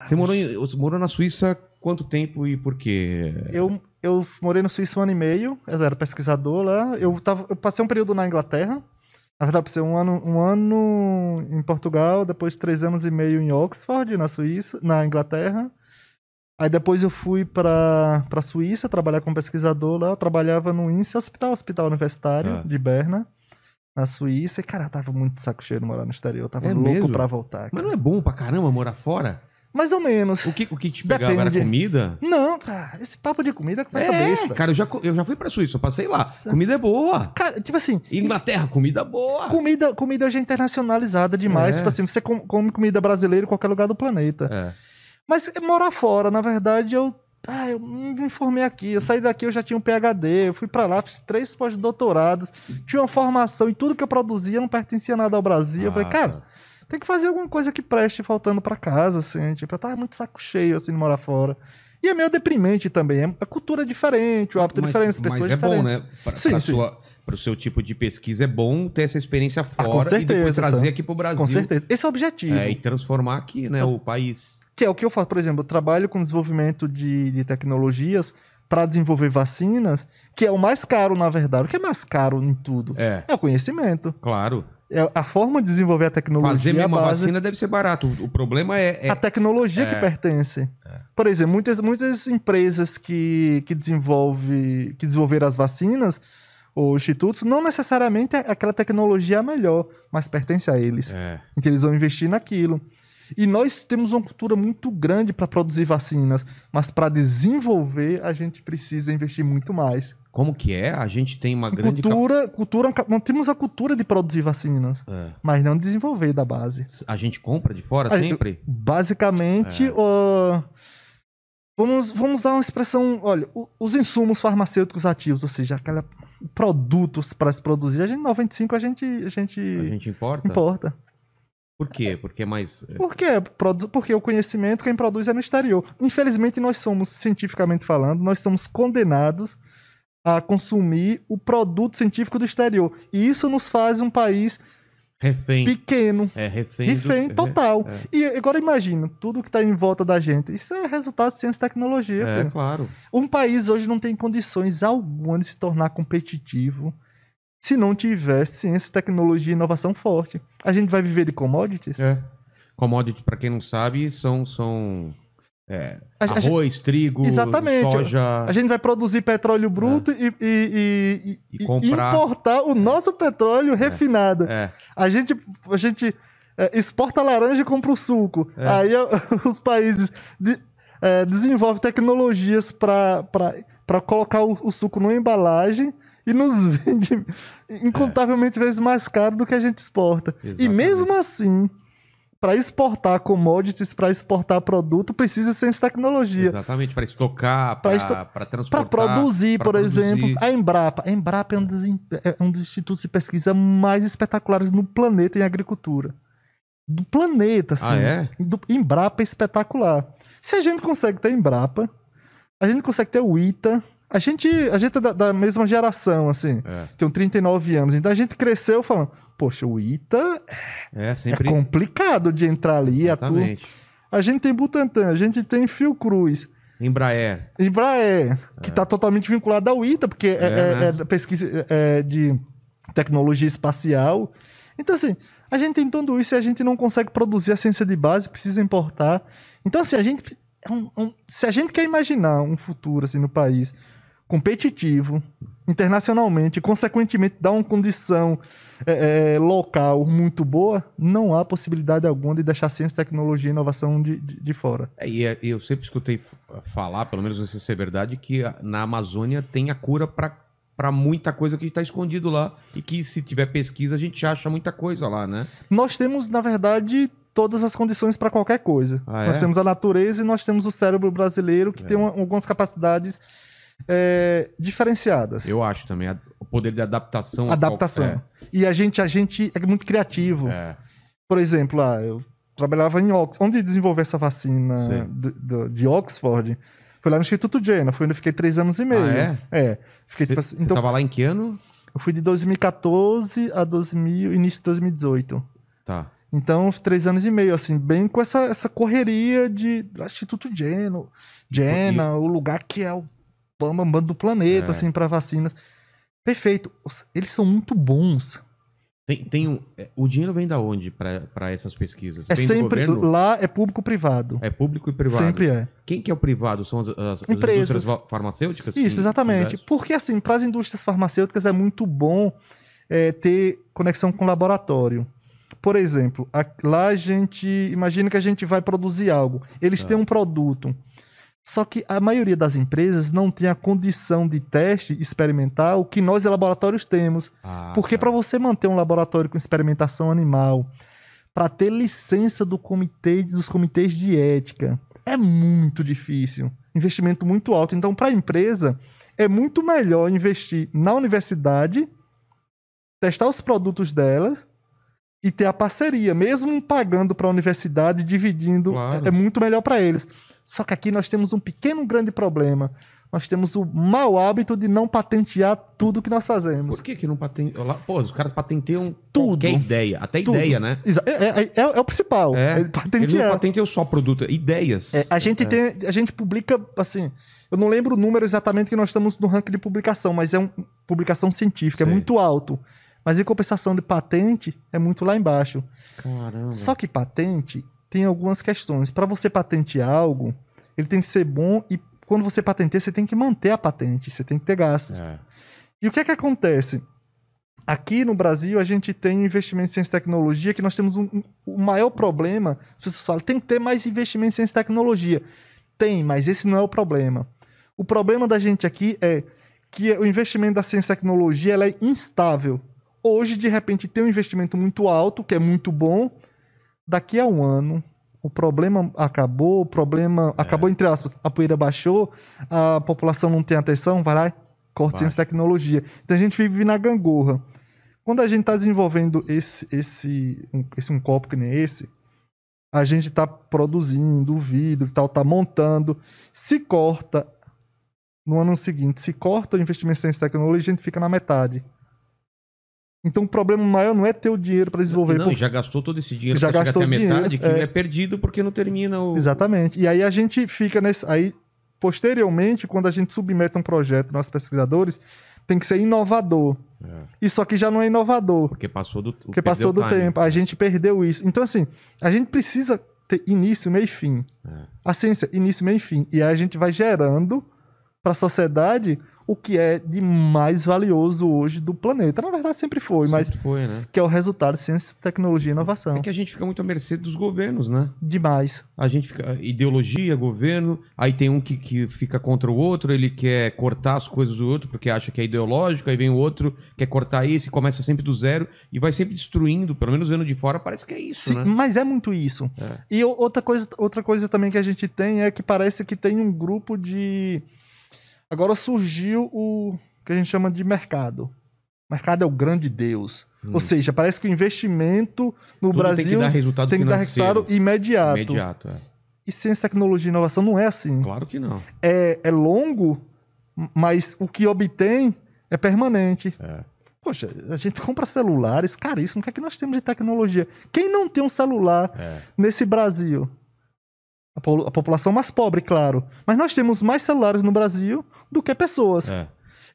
Você morou na Suíça quanto tempo e por quê? Eu morei na Suíça 1 ano e meio, eu era pesquisador lá. Eu passei um período na Inglaterra. Na verdade, passei um ano em Portugal, depois 3 anos e meio em Oxford, na Inglaterra. Aí depois eu fui para a Suíça trabalhar como pesquisador lá. Eu trabalhava no INSE Hospital Universitário de Berna, na Suíça. E, cara, eu tava muito de saco cheio de morar no exterior. Eu tava louco mesmo? pra voltar. Cara. Mas não é bom pra caramba morar fora? Mais ou menos. O que te pegava era comida? Não, cara, esse papo de comida começa besta. Cara, eu já fui pra Suíça, eu passei lá. Comida é boa. Cara, tipo assim... Inglaterra, comida boa. Comida já é internacionalizada demais. Tipo assim, você come comida brasileira em qualquer lugar do planeta. Mas morar fora, na verdade, eu me formei aqui. Eu saí daqui, eu já tinha um PhD. Eu fui pra lá, fiz 3 pós-doutorados. Tinha uma formação e tudo que eu produzia não pertencia nada ao Brasil. Eu falei, cara... Tem que fazer alguma coisa que preste faltando pra casa, assim. Tipo, eu tava muito saco cheio, assim, de morar fora. E é meio deprimente também. A cultura é diferente, o hábito é diferente, as pessoas diferentes. Mas é bom, né? Para o seu tipo de pesquisa é bom ter essa experiência fora com certeza, e depois trazer aqui pro Brasil. Com certeza. Esse é o objetivo. E transformar aqui, né, o país. Que é o que eu faço, por exemplo, eu trabalho com desenvolvimento de tecnologias para desenvolver vacinas, que é o mais caro, na verdade. O que é mais caro em tudo? É o conhecimento. Claro. A forma de desenvolver a tecnologia... Fazer mesmo a vacina deve ser barato. O problema é... A tecnologia que pertence. Por exemplo, muitas empresas que desenvolveram as vacinas, ou institutos, não necessariamente aquela tecnologia é a melhor, mas pertence a eles. Então eles vão investir naquilo. E nós temos uma cultura muito grande para produzir vacinas, mas para desenvolver a gente precisa investir muito mais. Como que é? A gente tem uma grande... Não temos a cultura de produzir vacinas, mas não desenvolver da base. A gente compra de fora sempre? Basicamente, vamos usar uma expressão... Olha, os insumos farmacêuticos ativos, ou seja, aqueles produtos para se produzir, a gente 95% a gente importa. Por quê? Porque é mais... Por quê? Porque o conhecimento, quem produz é no exterior. Infelizmente, nós somos, cientificamente falando, nós somos condenados a consumir o produto científico do exterior. E isso nos faz um país pequeno. Refém total. E agora imagina, tudo que está em volta da gente. Isso é resultado de ciência e tecnologia. Claro. Um país hoje não tem condições alguma de se tornar competitivo se não tiver ciência, tecnologia e inovação forte. A gente vai viver de commodities? Commodities, para quem não sabe, são arroz, trigo, soja... A gente vai produzir petróleo bruto e importar o nosso petróleo refinado. A gente exporta laranja e compra o suco. Aí os países desenvolvem tecnologias para colocar o suco numa embalagem e nos vende incontavelmente vezes mais caro do que a gente exporta. Exatamente. E mesmo assim, para exportar commodities, para exportar produto, precisa ciência e tecnologia. Exatamente, para estocar, para transportar. Para produzir, por exemplo. A Embrapa é um dos institutos de pesquisa mais espetaculares no planeta em agricultura. Do planeta, assim. Embrapa é espetacular. Se a gente consegue ter Embrapa, a gente consegue ter o ITA. A gente é da mesma geração, assim. Tem 39 anos. Então a gente cresceu falando, poxa, o ITA é complicado de entrar ali. Exatamente. A gente tem Butantan, a gente tem Fiocruz. Embraer, que está totalmente vinculado ao ITA, porque é pesquisa de tecnologia espacial. Então, assim, a gente tem tudo isso e a gente não consegue produzir a ciência de base, precisa importar. Então, assim, se a gente quer imaginar um futuro assim, no país competitivo, internacionalmente, e consequentemente dar uma condição local muito boa, não há possibilidade alguma de deixar ciência, tecnologia e inovação de fora. Eu sempre escutei falar, pelo menos não sei se é verdade, que na Amazônia tem a cura para muita coisa que está escondido lá e que se tiver pesquisa a gente acha muita coisa lá, né? Nós temos, na verdade, todas as condições para qualquer coisa. Nós temos a natureza e nós temos o cérebro brasileiro que tem algumas capacidades diferenciadas. Eu acho também. O poder de adaptação. E a gente é muito criativo. Por exemplo, eu trabalhava em Oxford. Onde desenvolver essa vacina de Oxford? Foi lá no Instituto Jenner. Foi onde eu fiquei 3 anos e meio. Fiquei, você estava lá em que ano? Eu fui de 2014 a início de 2018. Tá. Então, 3 anos e meio, assim, bem com essa correria de Instituto Jenna, o lugar que é o bambambam do planeta, assim, para vacinas. Perfeito. Eles são muito bons. O dinheiro vem da onde para essas pesquisas? Vem sempre, do governo? Lá é público-privado. É público e privado? Sempre é. Quem que é o privado? São as indústrias farmacêuticas? Isso, exatamente. Porque, assim, para as indústrias farmacêuticas é muito bom ter conexão com o laboratório. Por exemplo, lá a gente... Imagina que a gente vai produzir algo. Eles têm um produto. Só que a maioria das empresas não tem a condição de teste experimental que nós, laboratórios, temos. Porque para você manter um laboratório com experimentação animal, para ter licença dos comitês de ética, é muito difícil. Investimento muito alto. Então, para a empresa, é muito melhor investir na universidade, testar os produtos dela e ter a parceria. Mesmo pagando para a universidade, dividindo, é muito melhor para eles. Só que aqui nós temos um grande problema. Nós temos o mau hábito de não patentear tudo que nós fazemos. Por que não patenteiam? Pô, os caras patenteiam tudo. Qualquer ideia. Até tudo. Ideia, né? É o principal. Eles não patenteiam só produto, ideias. A gente publica, assim... Eu não lembro o número exatamente que nós estamos no ranking de publicação, mas é uma publicação científica, é muito alto. Mas em compensação de patente, é muito lá embaixo. Caramba. Só que patente... tem algumas questões. Para você patentear algo, ele tem que ser bom e quando você patenteia, você tem que manter a patente, você tem que ter gastos. E o que é que acontece? Aqui no Brasil, a gente tem investimento em ciência e tecnologia, que nós temos o maior problema. As pessoas falam, tem que ter mais investimento em ciência e tecnologia. Tem, mas esse não é o problema. O problema da gente aqui é que o investimento da ciência e tecnologia ela é instável. Hoje, de repente, tem um investimento muito alto, que é muito bom. Daqui a um ano, o problema acabou, acabou entre aspas, a poeira baixou, a população não tem atenção, vai lá e corta ciência e tecnologia. Então a gente vive na gangorra. Quando a gente está desenvolvendo um copo que nem esse, a gente está produzindo o vidro e tal, está montando. Se corta, no ano seguinte, se corta o investimento em ciência e tecnologia, a gente fica na metade. Então o problema maior não é ter o dinheiro para desenvolver. Não, já gastou todo esse dinheiro para chegar até a metade, que é perdido porque não termina o... Exatamente. E aí a gente fica nesse... Aí, posteriormente, quando a gente submete um projeto, nossos pesquisadores, tem que ser inovador. Isso aqui já não é inovador. Porque passou do tempo. A gente perdeu isso. Então, assim, a gente precisa ter início, meio e fim. A ciência, início, meio e fim. E aí a gente vai gerando para a sociedade... o que é de mais valioso hoje do planeta. Na verdade, sempre foi, né? Que é o resultado de ciência, tecnologia e inovação. É que a gente fica muito à mercê dos governos, né? Demais. A gente fica... Ideologia, governo, aí tem um que fica contra o outro, ele quer cortar as coisas do outro porque acha que é ideológico, aí vem o outro, quer cortar esse, começa sempre do zero e vai sempre destruindo, pelo menos vendo de fora, parece que é isso, sim, né? Mas é muito isso. E outra coisa também que a gente tem é que parece que tem um grupo de... Agora surgiu o que a gente chama de mercado. O mercado é o grande Deus. Ou seja, parece que o investimento no Brasil tem que dar resultado imediato. E ciência, tecnologia e inovação não é assim. Claro que não. É longo, mas o que obtém é permanente. Poxa, a gente compra celulares caríssimos. O que é que nós temos de tecnologia? Quem não tem um celular nesse Brasil? A população mais pobre, claro. Mas nós temos mais celulares no Brasil do que pessoas.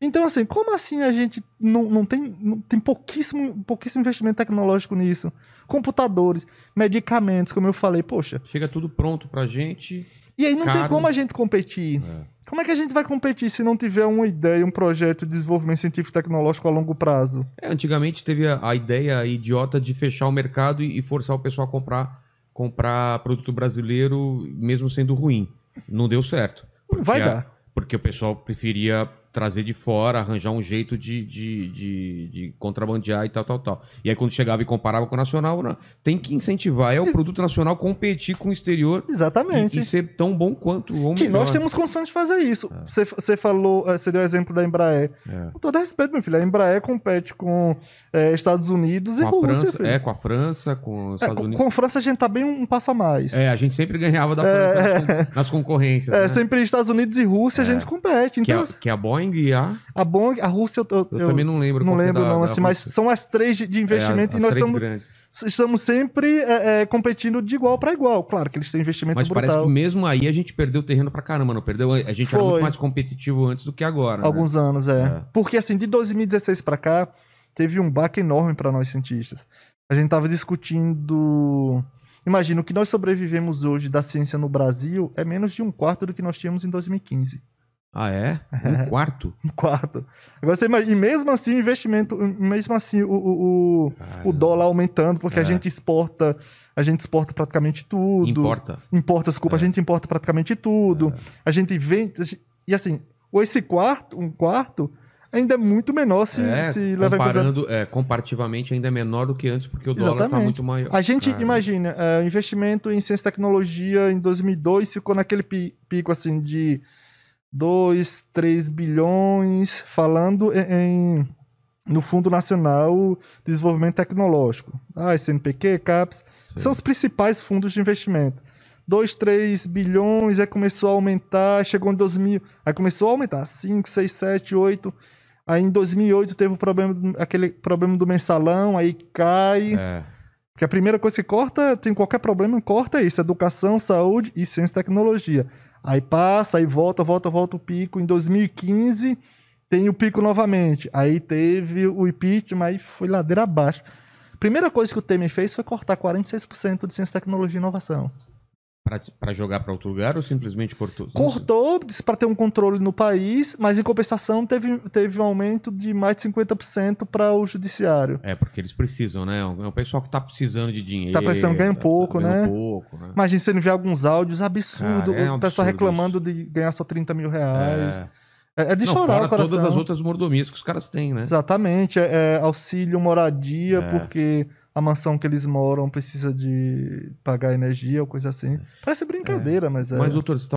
Então, assim, como assim a gente não tem pouquíssimo investimento tecnológico nisso? Computadores, medicamentos, como eu falei, poxa. Chega tudo pronto pra gente. E aí não tem como a gente competir. Como é que a gente vai competir se não tiver uma ideia, um projeto de desenvolvimento científico e tecnológico a longo prazo? Antigamente teve a ideia idiota de fechar o mercado e forçar o pessoal a comprar produto brasileiro, mesmo sendo ruim. Não deu certo. Vai dar. Porque o pessoal preferia trazer de fora, arranjar um jeito de contrabandear e tal. E aí quando chegava e comparava com o nacional, tem que incentivar. É o produto nacional competir com o exterior. Exatamente. E ser tão bom quanto ou que melhor. Nós temos condições de fazer isso. Você falou, você deu o exemplo da Embraer. Com todo respeito, meu filho, a Embraer compete com Estados Unidos e Rússia. França, com a França, com os Estados Unidos. Com a França a gente tá bem um passo a mais. A gente sempre ganhava da França nas concorrências. Sempre Estados Unidos e Rússia a gente compete. Então, que é a Boeing Boeing e a... A Boeing, a Rússia... Eu também não lembro. Não lembro, não, assim, mas são as 3 de investimento e nós estamos sempre competindo de igual para igual. Claro que eles têm investimento brutal. Mas parece que mesmo aí a gente perdeu terreno pra caramba, não perdeu? A gente era muito mais competitivo antes do que agora, Alguns anos, Porque, assim, de 2016 pra cá, teve um baque enorme para nós cientistas. A gente tava discutindo... Imagina, o que nós sobrevivemos hoje da ciência no Brasil é menos de 1/4 do que nós tínhamos em 2015. Ah, é? 1/4? 1/4. Agora você imagina, e mesmo assim o investimento, mesmo assim o dólar aumentando, porque a gente exporta praticamente tudo. A gente importa praticamente tudo. A gente vende, e assim, esse um quarto ainda é muito menor se levar em consideração. Comparativamente ainda é menor do que antes, porque o dólar está muito maior. A gente imagina, o investimento em ciência e tecnologia em 2002 ficou naquele pico assim de 2, 3 bilhões, falando no Fundo Nacional de Desenvolvimento Tecnológico. SNPq, CAPES, são os principais fundos de investimento. 2, 3 bilhões, aí começou a aumentar, chegou em 2000, aí começou a aumentar, 5, 6, 7, 8... Aí em 2008 teve aquele problema do mensalão, aí cai. Porque a primeira coisa que corta, tem qualquer problema, corta isso. Educação, saúde e ciência e tecnologia. Aí passa, aí volta o pico. Em 2015 tem o pico novamente. Aí teve o impeachment, aí foi ladeira abaixo. Primeira coisa que o Temer fez foi cortar 46% de ciência, tecnologia e inovação. Para jogar para outro lugar ou simplesmente cortou? Cortou para ter um controle no país, mas em compensação teve um aumento de mais de 50% para o judiciário. Porque eles precisam, né? É o pessoal que tá precisando de dinheiro. Tá precisando ganhar pouco, né? Pouco, né? Imagina você não vê alguns áudios absurdos, o pessoal reclamando de ganhar só 30 mil reais. É de chorar o coração. Todas as outras mordomias que os caras têm, né? Exatamente. Auxílio moradia, porque a mansão que eles moram precisa de pagar energia ou coisa assim. Parece brincadeira, mas Mas, doutor, você tá